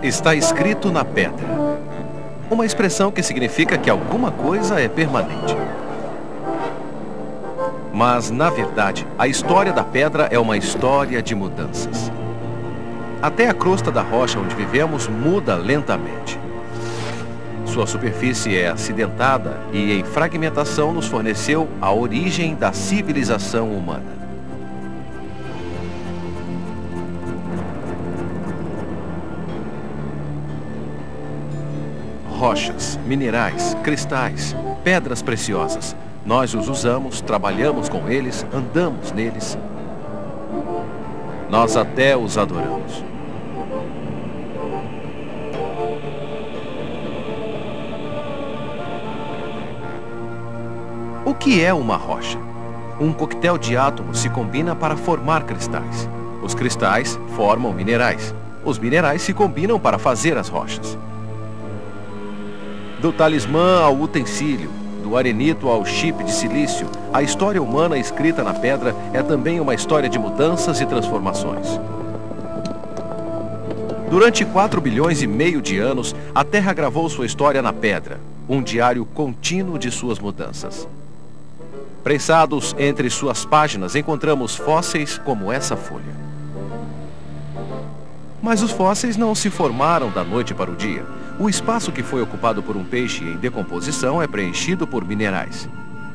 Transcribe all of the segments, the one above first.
Está escrito na pedra. Uma expressão que significa que alguma coisa é permanente. Mas, na verdade, a história da pedra é uma história de mudanças. Até a crosta da rocha onde vivemos muda lentamente. Sua superfície é acidentada e, em fragmentação, nos forneceu a origem da civilização humana. Rochas, minerais, cristais, pedras preciosas. Nós os usamos, trabalhamos com eles, andamos neles. Nós até os adoramos. O que é uma rocha? Um coquetel de átomos se combina para formar cristais. Os cristais formam minerais. Os minerais se combinam para fazer as rochas. Do talismã ao utensílio, do arenito ao chip de silício, a história humana escrita na pedra é também uma história de mudanças e transformações. Durante 4,5 bilhões de anos, a Terra gravou sua história na pedra, um diário contínuo de suas mudanças. Prensados entre suas páginas, encontramos fósseis como essa folha. Mas os fósseis não se formaram da noite para o dia. O espaço que foi ocupado por um peixe em decomposição é preenchido por minerais.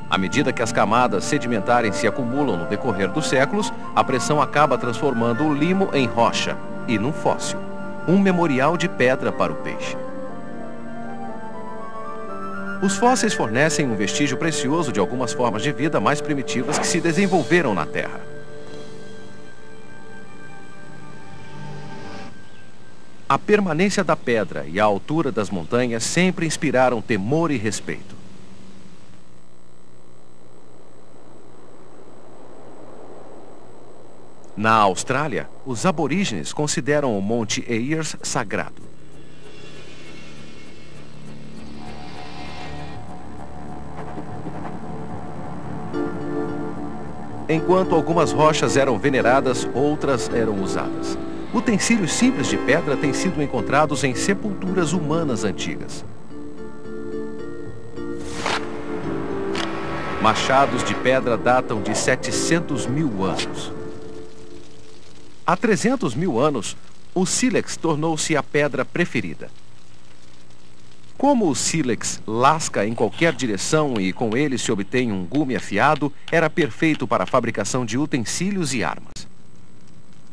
À medida que as camadas sedimentares se acumulam no decorrer dos séculos, a pressão acaba transformando o limo em rocha e num fóssil, um memorial de pedra para o peixe. Os fósseis fornecem um vestígio precioso de algumas formas de vida mais primitivas que se desenvolveram na Terra. A permanência da pedra e a altura das montanhas sempre inspiraram temor e respeito. Na Austrália, os aborígenes consideram o Monte Ayers sagrado. Enquanto algumas rochas eram veneradas, outras eram usadas. Utensílios simples de pedra têm sido encontrados em sepulturas humanas antigas. Machados de pedra datam de 700 mil anos. Há 300 mil anos, o sílex tornou-se a pedra preferida. Como o sílex lasca em qualquer direção e com ele se obtém um gume afiado, era perfeito para a fabricação de utensílios e armas.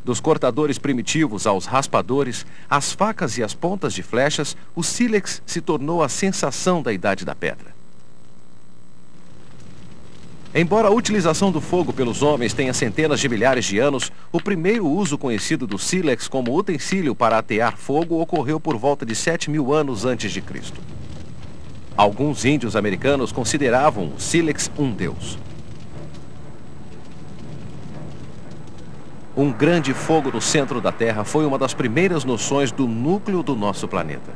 Dos cortadores primitivos aos raspadores, às facas e às pontas de flechas, o sílex se tornou a sensação da Idade da Pedra. Embora a utilização do fogo pelos homens tenha centenas de milhares de anos, o primeiro uso conhecido do sílex como utensílio para atear fogo ocorreu por volta de 7.000 anos antes de Cristo. Alguns índios americanos consideravam o sílex um deus. Um grande fogo no centro da Terra foi uma das primeiras noções do núcleo do nosso planeta.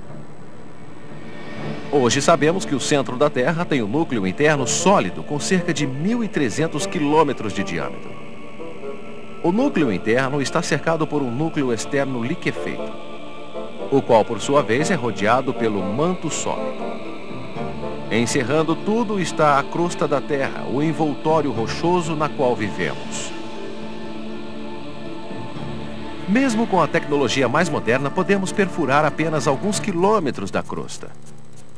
Hoje sabemos que o centro da Terra tem um núcleo interno sólido com cerca de 1.300 quilômetros de diâmetro. O núcleo interno está cercado por um núcleo externo liquefeito, o qual por sua vez é rodeado pelo manto sólido. Encerrando tudo está a crosta da Terra, o envoltório rochoso na qual vivemos. Mesmo com a tecnologia mais moderna, podemos perfurar apenas alguns quilômetros da crosta.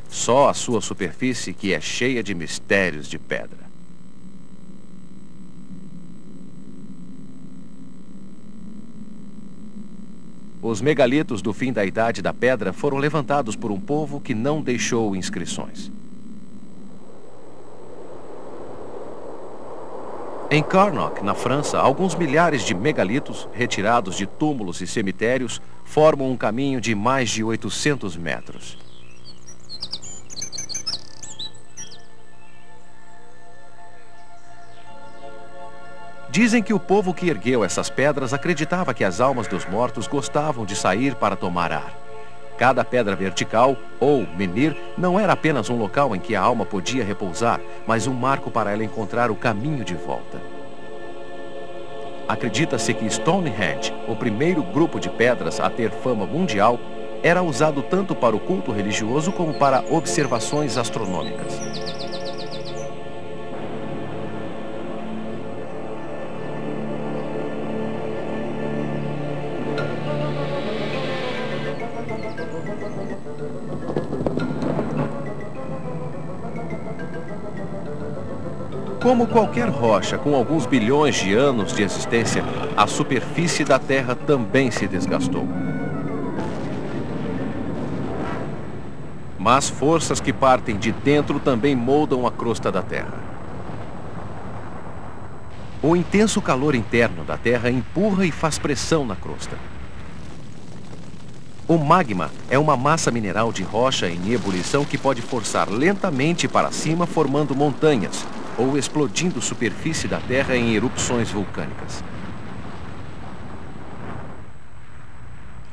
Só a sua superfície que é cheia de mistérios de pedra. Os megalitos do fim da Idade da Pedra foram levantados por um povo que não deixou inscrições. Em Carnock, na França, alguns milhares de megalitos, retirados de túmulos e cemitérios, formam um caminho de mais de 800 metros. Dizem que o povo que ergueu essas pedras acreditava que as almas dos mortos gostavam de sair para tomar ar. Cada pedra vertical, ou menhir, não era apenas um local em que a alma podia repousar, mas um marco para ela encontrar o caminho de volta. Acredita-se que Stonehenge, o primeiro grupo de pedras a ter fama mundial, era usado tanto para o culto religioso como para observações astronômicas. Como qualquer rocha com alguns bilhões de anos de existência, a superfície da Terra também se desgastou. Mas forças que partem de dentro também moldam a crosta da Terra. O intenso calor interno da Terra empurra e faz pressão na crosta. O magma é uma massa mineral de rocha em ebulição que pode forçar lentamente para cima, formando montanhas, ou explodindo superfície da Terra em erupções vulcânicas.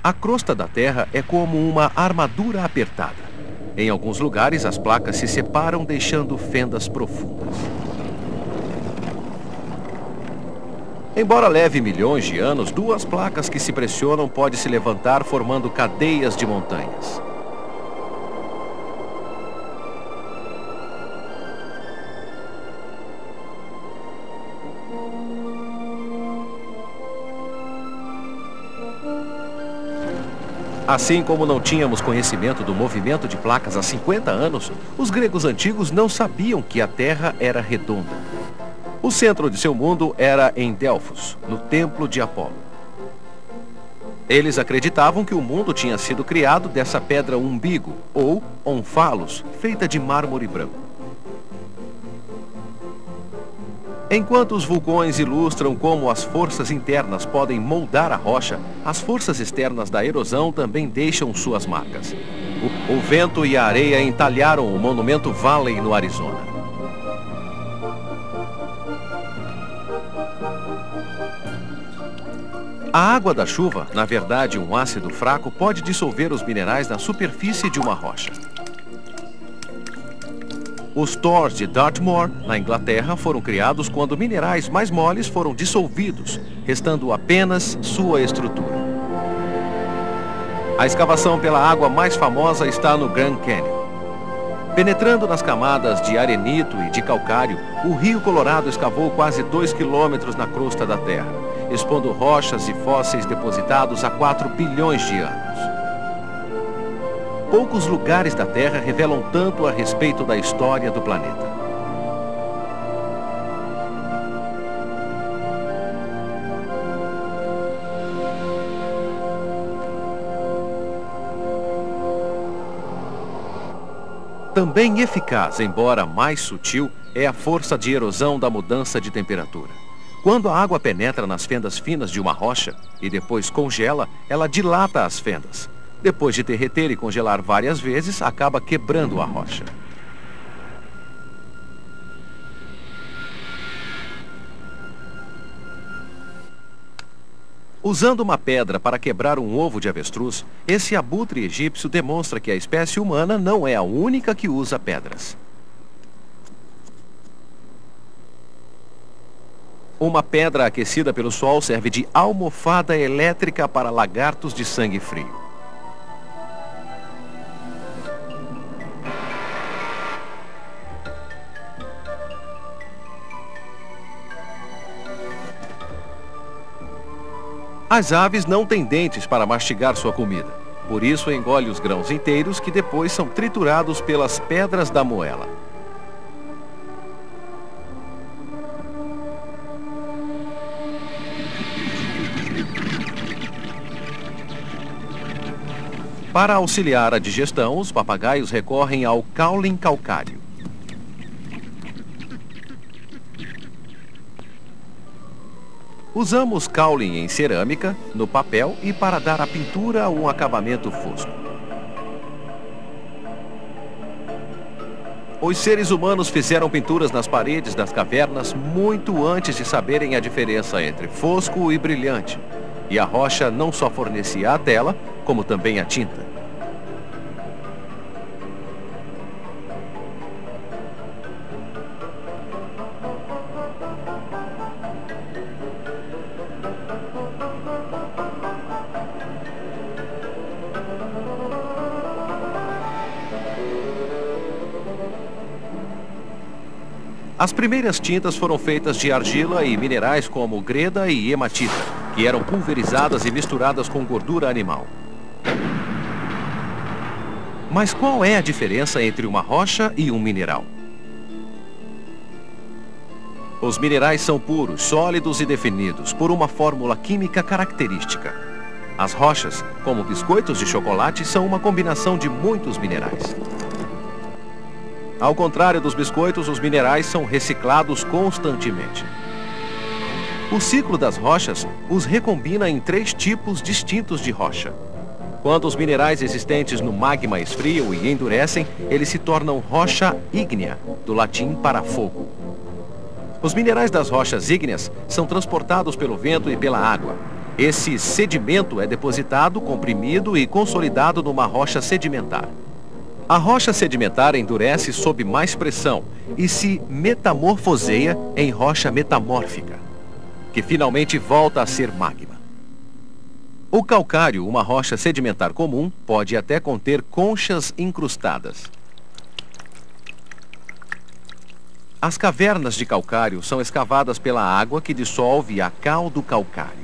A crosta da Terra é como uma armadura apertada. Em alguns lugares, as placas se separam, deixando fendas profundas. Embora leve milhões de anos, duas placas que se pressionam podem se levantar, formando cadeias de montanhas. Assim como não tínhamos conhecimento do movimento de placas há 50 anos, os gregos antigos não sabiam que a Terra era redonda. O centro de seu mundo era em Delfos, no templo de Apolo. Eles acreditavam que o mundo tinha sido criado dessa pedra umbigo, ou onfalos, feita de mármore branco. Enquanto os vulcões ilustram como as forças internas podem moldar a rocha, as forças externas da erosão também deixam suas marcas. O vento e a areia entalharam o monumento Valley no Arizona. A água da chuva, na verdade um ácido fraco, pode dissolver os minerais na superfície de uma rocha. Os Tors de Dartmoor, na Inglaterra, foram criados quando minerais mais moles foram dissolvidos, restando apenas sua estrutura. A escavação pela água mais famosa está no Grand Canyon. Penetrando nas camadas de arenito e de calcário, o Rio Colorado escavou quase 2 quilômetros na crosta da Terra, expondo rochas e fósseis depositados há 4 bilhões de anos. Poucos lugares da Terra revelam tanto a respeito da história do planeta. Também eficaz, embora mais sutil, é a força de erosão da mudança de temperatura. Quando a água penetra nas fendas finas de uma rocha e depois congela, ela dilata as fendas. Depois de derreter e congelar várias vezes, acaba quebrando a rocha. Usando uma pedra para quebrar um ovo de avestruz, esse abutre egípcio demonstra que a espécie humana não é a única que usa pedras. Uma pedra aquecida pelo sol serve de almofada elétrica para lagartos de sangue frio. As aves não têm dentes para mastigar sua comida. Por isso engole os grãos inteiros que depois são triturados pelas pedras da moela. Para auxiliar a digestão, os papagaios recorrem ao caule calcário. Usamos caule em cerâmica, no papel e para dar à pintura um acabamento fosco. Os seres humanos fizeram pinturas nas paredes das cavernas muito antes de saberem a diferença entre fosco e brilhante. E a rocha não só fornecia a tela, como também a tinta. As primeiras tintas foram feitas de argila e minerais como greda e hematita, que eram pulverizadas e misturadas com gordura animal. Mas qual é a diferença entre uma rocha e um mineral? Os minerais são puros, sólidos e definidos por uma fórmula química característica. As rochas, como biscoitos de chocolate, são uma combinação de muitos minerais. Ao contrário dos biscoitos, os minerais são reciclados constantemente. O ciclo das rochas os recombina em 3 tipos distintos de rocha. Quando os minerais existentes no magma esfriam e endurecem, eles se tornam rocha ígnea, do latim para fogo. Os minerais das rochas ígneas são transportados pelo vento e pela água. Esse sedimento é depositado, comprimido e consolidado numa rocha sedimentar. A rocha sedimentar endurece sob mais pressão e se metamorfoseia em rocha metamórfica, que finalmente volta a ser magma. O calcário, uma rocha sedimentar comum, pode até conter conchas incrustadas. As cavernas de calcário são escavadas pela água que dissolve a cal do calcário.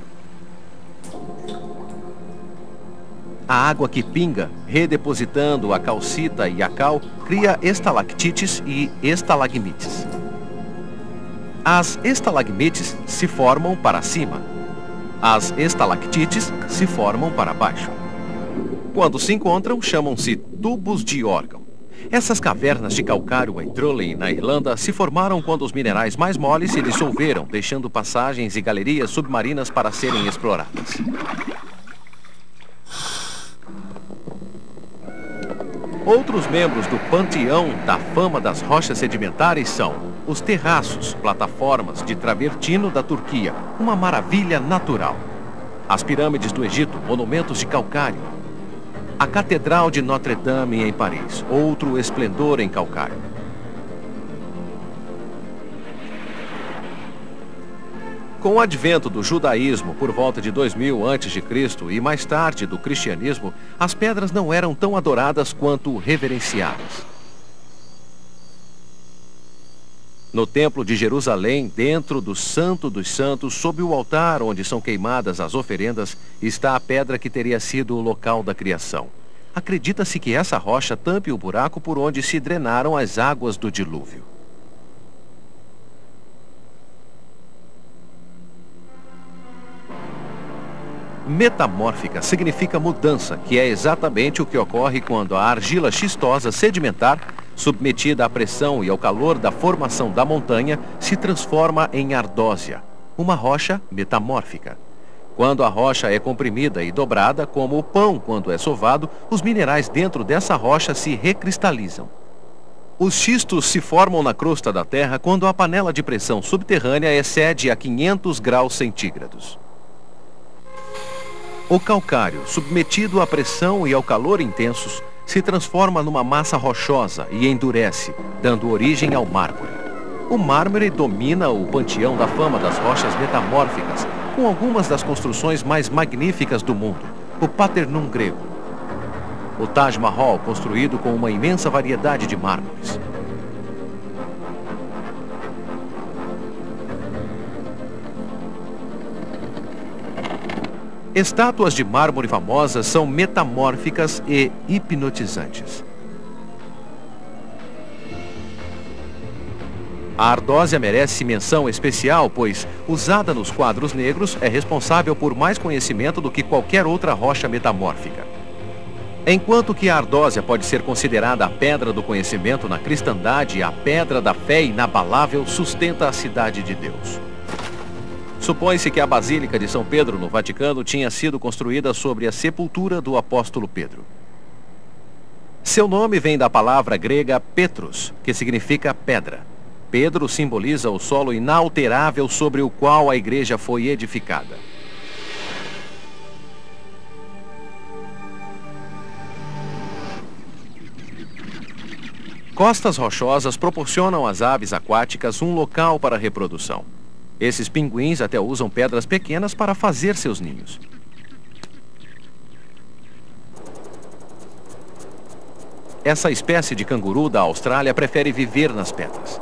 A água que pinga, redepositando a calcita e a cal, cria estalactites e estalagmites. As estalagmites se formam para cima. As estalactites se formam para baixo. Quando se encontram, chamam-se tubos de órgão. Essas cavernas de calcário em Trulli, na Irlanda, se formaram quando os minerais mais moles se dissolveram, deixando passagens e galerias submarinas para serem exploradas. Outros membros do panteão da fama das rochas sedimentares são os terraços, plataformas de travertino da Turquia, uma maravilha natural. As pirâmides do Egito, monumentos de calcário. A Catedral de Notre-Dame em Paris, outro esplendor em calcário. Com o advento do judaísmo por volta de 2000 a.C. e mais tarde do cristianismo, as pedras não eram tão adoradas quanto reverenciadas. No Templo de Jerusalém, dentro do Santo dos Santos, sob o altar onde são queimadas as oferendas, está a pedra que teria sido o local da criação. Acredita-se que essa rocha tampe o buraco por onde se drenaram as águas do dilúvio. Metamórfica significa mudança, que é exatamente o que ocorre quando a argila xistosa sedimentar, submetida à pressão e ao calor da formação da montanha, se transforma em ardósia, uma rocha metamórfica. Quando a rocha é comprimida e dobrada, como o pão quando é sovado, os minerais dentro dessa rocha se recristalizam. Os xistos se formam na crosta da Terra quando a panela de pressão subterrânea excede a 500 graus centígrados. O calcário, submetido à pressão e ao calor intensos, se transforma numa massa rochosa e endurece, dando origem ao mármore. O mármore domina o panteão da fama das rochas metamórficas, com algumas das construções mais magníficas do mundo, o Paternum grego. O Taj Mahal, construído com uma imensa variedade de mármores. Estátuas de mármore famosas são metamórficas e hipnotizantes. A ardósia merece menção especial, pois, usada nos quadros negros, é responsável por mais conhecimento do que qualquer outra rocha metamórfica. Enquanto que a ardósia pode ser considerada a pedra do conhecimento na cristandade, a pedra da fé inabalável sustenta a cidade de Deus. Supõe-se que a Basílica de São Pedro, no Vaticano, tinha sido construída sobre a sepultura do apóstolo Pedro. Seu nome vem da palavra grega Petros, que significa pedra. Pedro simboliza o solo inalterável sobre o qual a igreja foi edificada. Costas rochosas proporcionam às aves aquáticas um local para reprodução. Esses pinguins até usam pedras pequenas para fazer seus ninhos. Essa espécie de canguru da Austrália prefere viver nas pedras.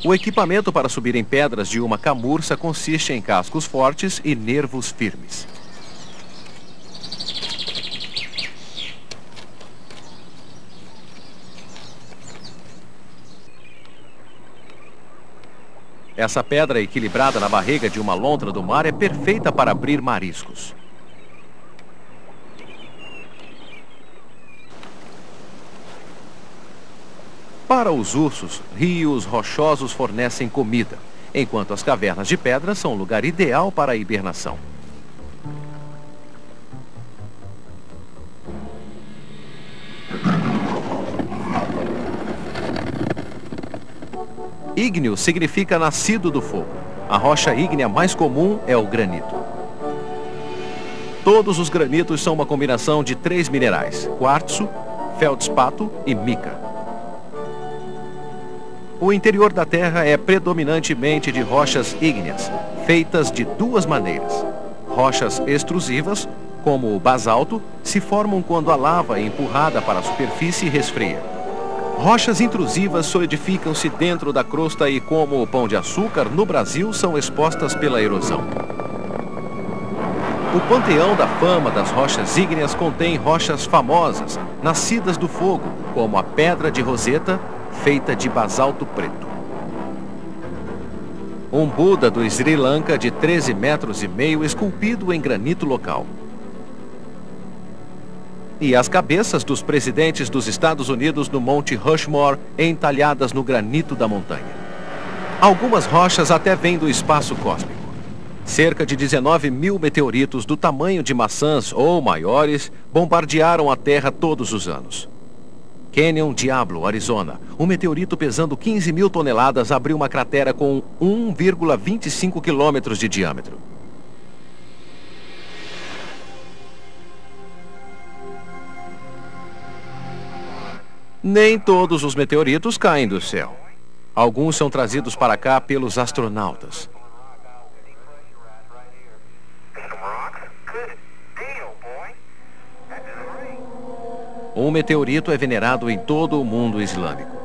O equipamento para subir em pedras de uma camurça consiste em cascos fortes e nervos firmes. Essa pedra equilibrada na barriga de uma lontra do mar é perfeita para abrir mariscos. Para os ursos, rios rochosos fornecem comida, enquanto as cavernas de pedra são um lugar ideal para a hibernação. Ígneo significa nascido do fogo. A rocha ígnea mais comum é o granito. Todos os granitos são uma combinação de 3 minerais: quartzo, feldspato e mica. O interior da Terra é predominantemente de rochas ígneas, feitas de 2 maneiras. Rochas extrusivas, como o basalto, se formam quando a lava é empurrada para a superfície e resfria. Rochas intrusivas solidificam-se dentro da crosta e, como o pão de açúcar, no Brasil são expostas pela erosão. O panteão da fama das rochas ígneas contém rochas famosas, nascidas do fogo, como a Pedra de Roseta, feita de basalto preto. Um Buda do Sri Lanka de 13,5 metros esculpido em granito local. E as cabeças dos presidentes dos Estados Unidos no Monte Rushmore entalhadas no granito da montanha. Algumas rochas até vêm do espaço cósmico. Cerca de 19 mil meteoritos do tamanho de maçãs ou maiores bombardearam a Terra todos os anos. Canyon Diablo, Arizona. Um meteorito pesando 15 mil toneladas abriu uma cratera com 1,25 quilômetros de diâmetro. Nem todos os meteoritos caem do céu. Alguns são trazidos para cá pelos astronautas. Um meteorito é venerado em todo o mundo islâmico.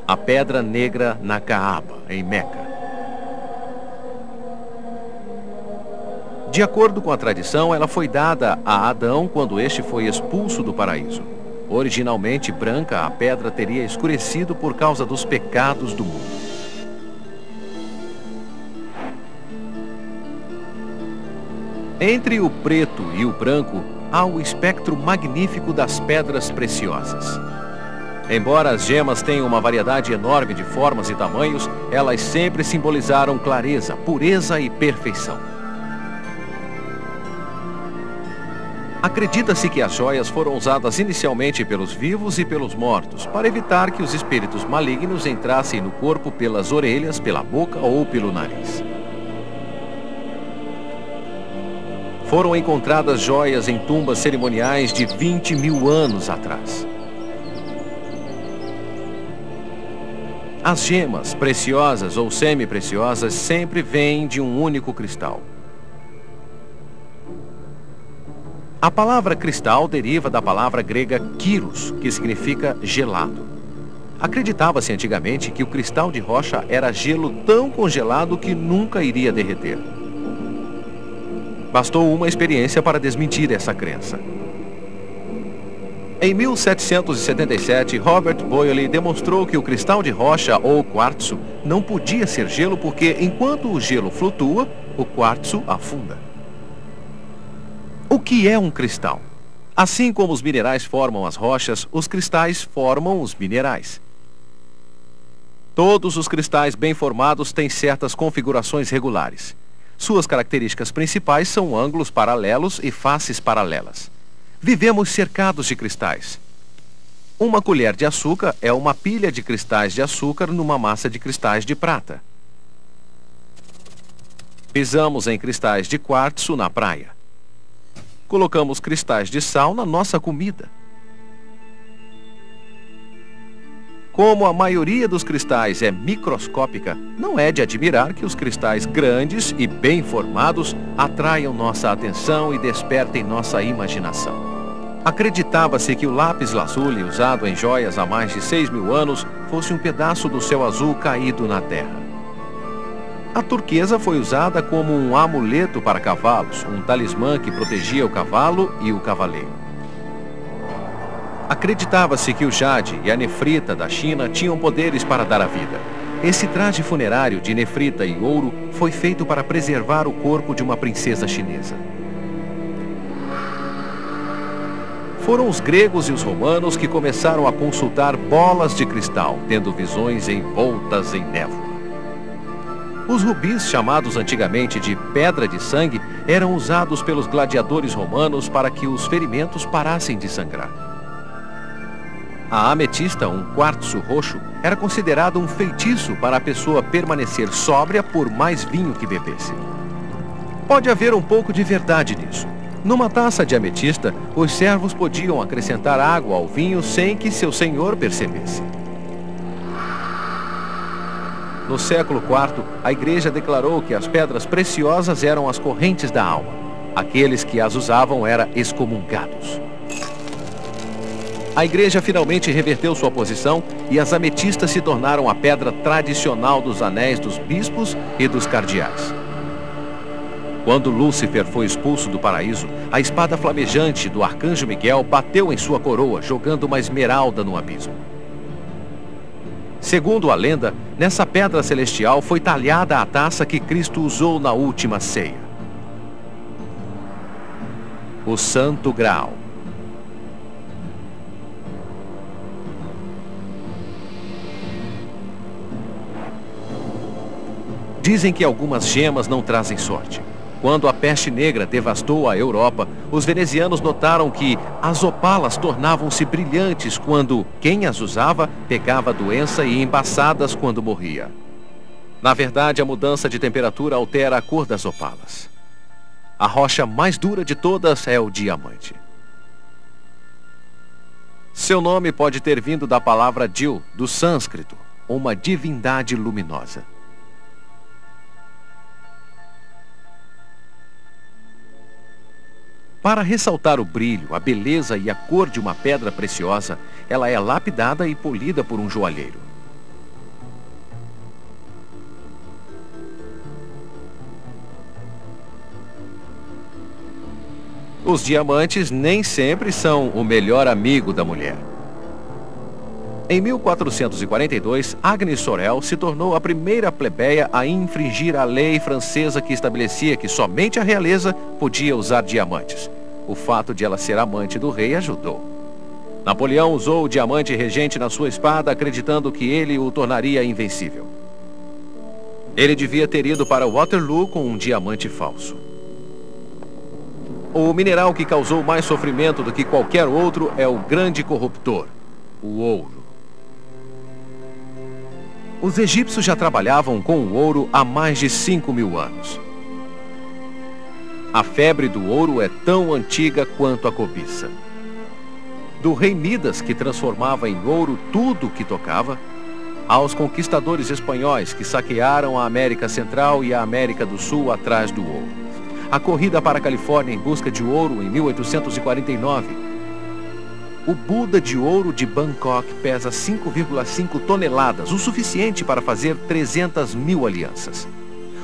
A Pedra Negra na Kaaba, em Meca. De acordo com a tradição, ela foi dada a Adão quando este foi expulso do paraíso. Originalmente branca, a pedra teria escurecido por causa dos pecados do mundo. Entre o preto e o branco, há o espectro magnífico das pedras preciosas. Embora as gemas tenham uma variedade enorme de formas e tamanhos, elas sempre simbolizaram clareza, pureza e perfeição. Acredita-se que as joias foram usadas inicialmente pelos vivos e pelos mortos, para evitar que os espíritos malignos entrassem no corpo pelas orelhas, pela boca ou pelo nariz. Foram encontradas joias em tumbas cerimoniais de 20 mil anos atrás. As gemas, preciosas ou semi-preciosas, sempre vêm de um único cristal. A palavra cristal deriva da palavra grega kyros, que significa gelado. Acreditava-se antigamente que o cristal de rocha era gelo tão congelado que nunca iria derreter. Bastou uma experiência para desmentir essa crença. Em 1777, Robert Boyle demonstrou que o cristal de rocha ou quartzo não podia ser gelo porque, enquanto o gelo flutua, o quartzo afunda. O que é um cristal? Assim como os minerais formam as rochas, os cristais formam os minerais. Todos os cristais bem formados têm certas configurações regulares. Suas características principais são ângulos paralelos e faces paralelas. Vivemos cercados de cristais. Uma colher de açúcar é uma pilha de cristais de açúcar numa massa de cristais de prata. Pisamos em cristais de quartzo na praia. Colocamos cristais de sal na nossa comida. Como a maioria dos cristais é microscópica, não é de admirar que os cristais grandes e bem formados atraiam nossa atenção e despertem nossa imaginação. Acreditava-se que o lápis-lazuli usado em joias há mais de 6.000 anos fosse um pedaço do céu azul caído na terra. A turquesa foi usada como um amuleto para cavalos, um talismã que protegia o cavalo e o cavaleiro. Acreditava-se que o jade e a nefrita da China tinham poderes para dar a vida. Esse traje funerário de nefrita e ouro foi feito para preservar o corpo de uma princesa chinesa. Foram os gregos e os romanos que começaram a consultar bolas de cristal, tendo visões envoltas em névoa. Os rubis, chamados antigamente de pedra de sangue, eram usados pelos gladiadores romanos para que os ferimentos parassem de sangrar. A ametista, um quartzo roxo, era considerado um feitiço para a pessoa permanecer sóbria por mais vinho que bebesse. Pode haver um pouco de verdade nisso. Numa taça de ametista, os servos podiam acrescentar água ao vinho sem que seu senhor percebesse. No século IV, a igreja declarou que as pedras preciosas eram as correntes da alma. Aqueles que as usavam eram excomungados. A igreja finalmente reverteu sua posição e as ametistas se tornaram a pedra tradicional dos anéis dos bispos e dos cardeais. Quando Lúcifer foi expulso do paraíso, a espada flamejante do arcanjo Miguel bateu em sua coroa, jogando uma esmeralda no abismo. Segundo a lenda, nessa pedra celestial foi talhada a taça que Cristo usou na última ceia. O Santo Graal. Dizem que algumas gemas não trazem sorte. Quando a peste negra devastou a Europa, os venezianos notaram que as opalas tornavam-se brilhantes quando quem as usava pegava a doença e embaçadas quando morria. Na verdade, a mudança de temperatura altera a cor das opalas. A rocha mais dura de todas é o diamante. Seu nome pode ter vindo da palavra Dil, do sânscrito, uma divindade luminosa. Para ressaltar o brilho, a beleza e a cor de uma pedra preciosa, ela é lapidada e polida por um joalheiro. Os diamantes nem sempre são o melhor amigo da mulher. Em 1442, Agnes Sorel se tornou a primeira plebeia a infringir a lei francesa que estabelecia que somente a realeza podia usar diamantes. O fato de ela ser amante do rei ajudou. Napoleão usou o diamante regente na sua espada, acreditando que ele o tornaria invencível. Ele devia ter ido para Waterloo com um diamante falso. O mineral que causou mais sofrimento do que qualquer outro é o grande corruptor, o ouro. Os egípcios já trabalhavam com o ouro há mais de 5.000 anos. A febre do ouro é tão antiga quanto a cobiça. Do rei Midas, que transformava em ouro tudo o que tocava, aos conquistadores espanhóis que saquearam a América Central e a América do Sul atrás do ouro. A corrida para a Califórnia em busca de ouro em 1849. O Buda de ouro de Bangkok pesa 5,5 toneladas, o suficiente para fazer 300.000 alianças.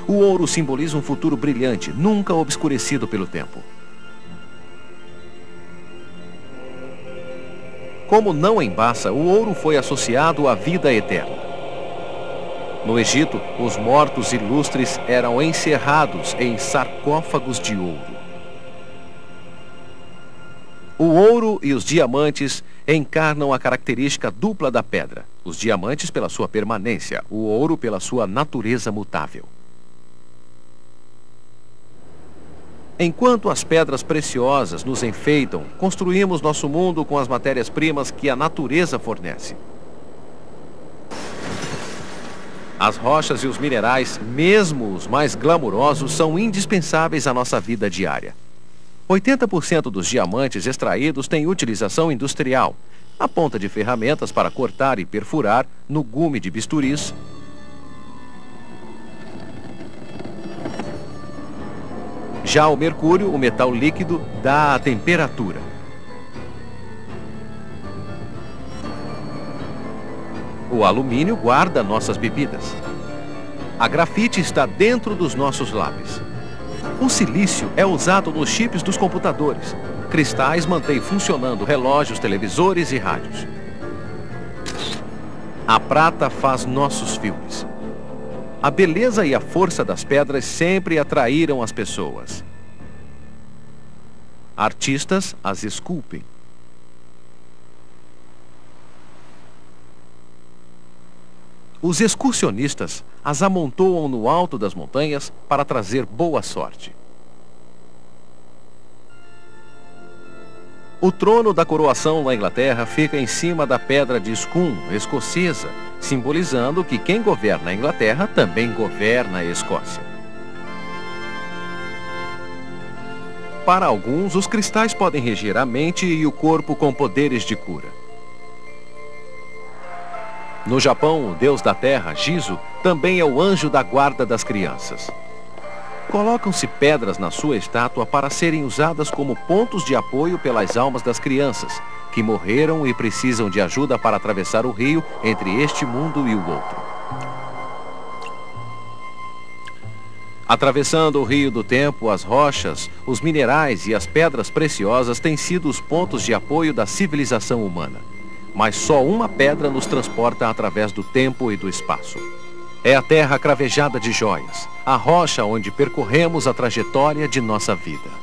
O ouro simboliza um futuro brilhante, nunca obscurecido pelo tempo. Como não embaça, o ouro foi associado à vida eterna. No Egito, os mortos ilustres eram encerrados em sarcófagos de ouro. O ouro e os diamantes encarnam a característica dupla da pedra. Os diamantes pela sua permanência, o ouro pela sua natureza mutável. Enquanto as pedras preciosas nos enfeitam, construímos nosso mundo com as matérias-primas que a natureza fornece. As rochas e os minerais, mesmo os mais glamurosos, são indispensáveis à nossa vida diária. 80% dos diamantes extraídos têm utilização industrial. A ponta de ferramentas para cortar e perfurar, no gume de bisturis. Já o mercúrio, o metal líquido, dá a temperatura. O alumínio guarda nossas bebidas. A grafite está dentro dos nossos lápis. O silício é usado nos chips dos computadores. Cristais mantêm funcionando relógios, televisores e rádios. A prata faz nossos filmes. A beleza e a força das pedras sempre atraíram as pessoas. Artistas as esculpem. Os excursionistas as amontoam no alto das montanhas para trazer boa sorte. O trono da coroação na Inglaterra fica em cima da pedra de Scone, escocesa, simbolizando que quem governa a Inglaterra também governa a Escócia. Para alguns, os cristais podem reger a mente e o corpo com poderes de cura. No Japão, o deus da terra, Jizo, também é o anjo da guarda das crianças. Colocam-se pedras na sua estátua para serem usadas como pontos de apoio pelas almas das crianças, que morreram e precisam de ajuda para atravessar o rio entre este mundo e o outro. Atravessando o rio do tempo, as rochas, os minerais e as pedras preciosas têm sido os pontos de apoio da civilização humana. Mas só uma pedra nos transporta através do tempo e do espaço. É a terra cravejada de joias, a rocha onde percorremos a trajetória de nossa vida.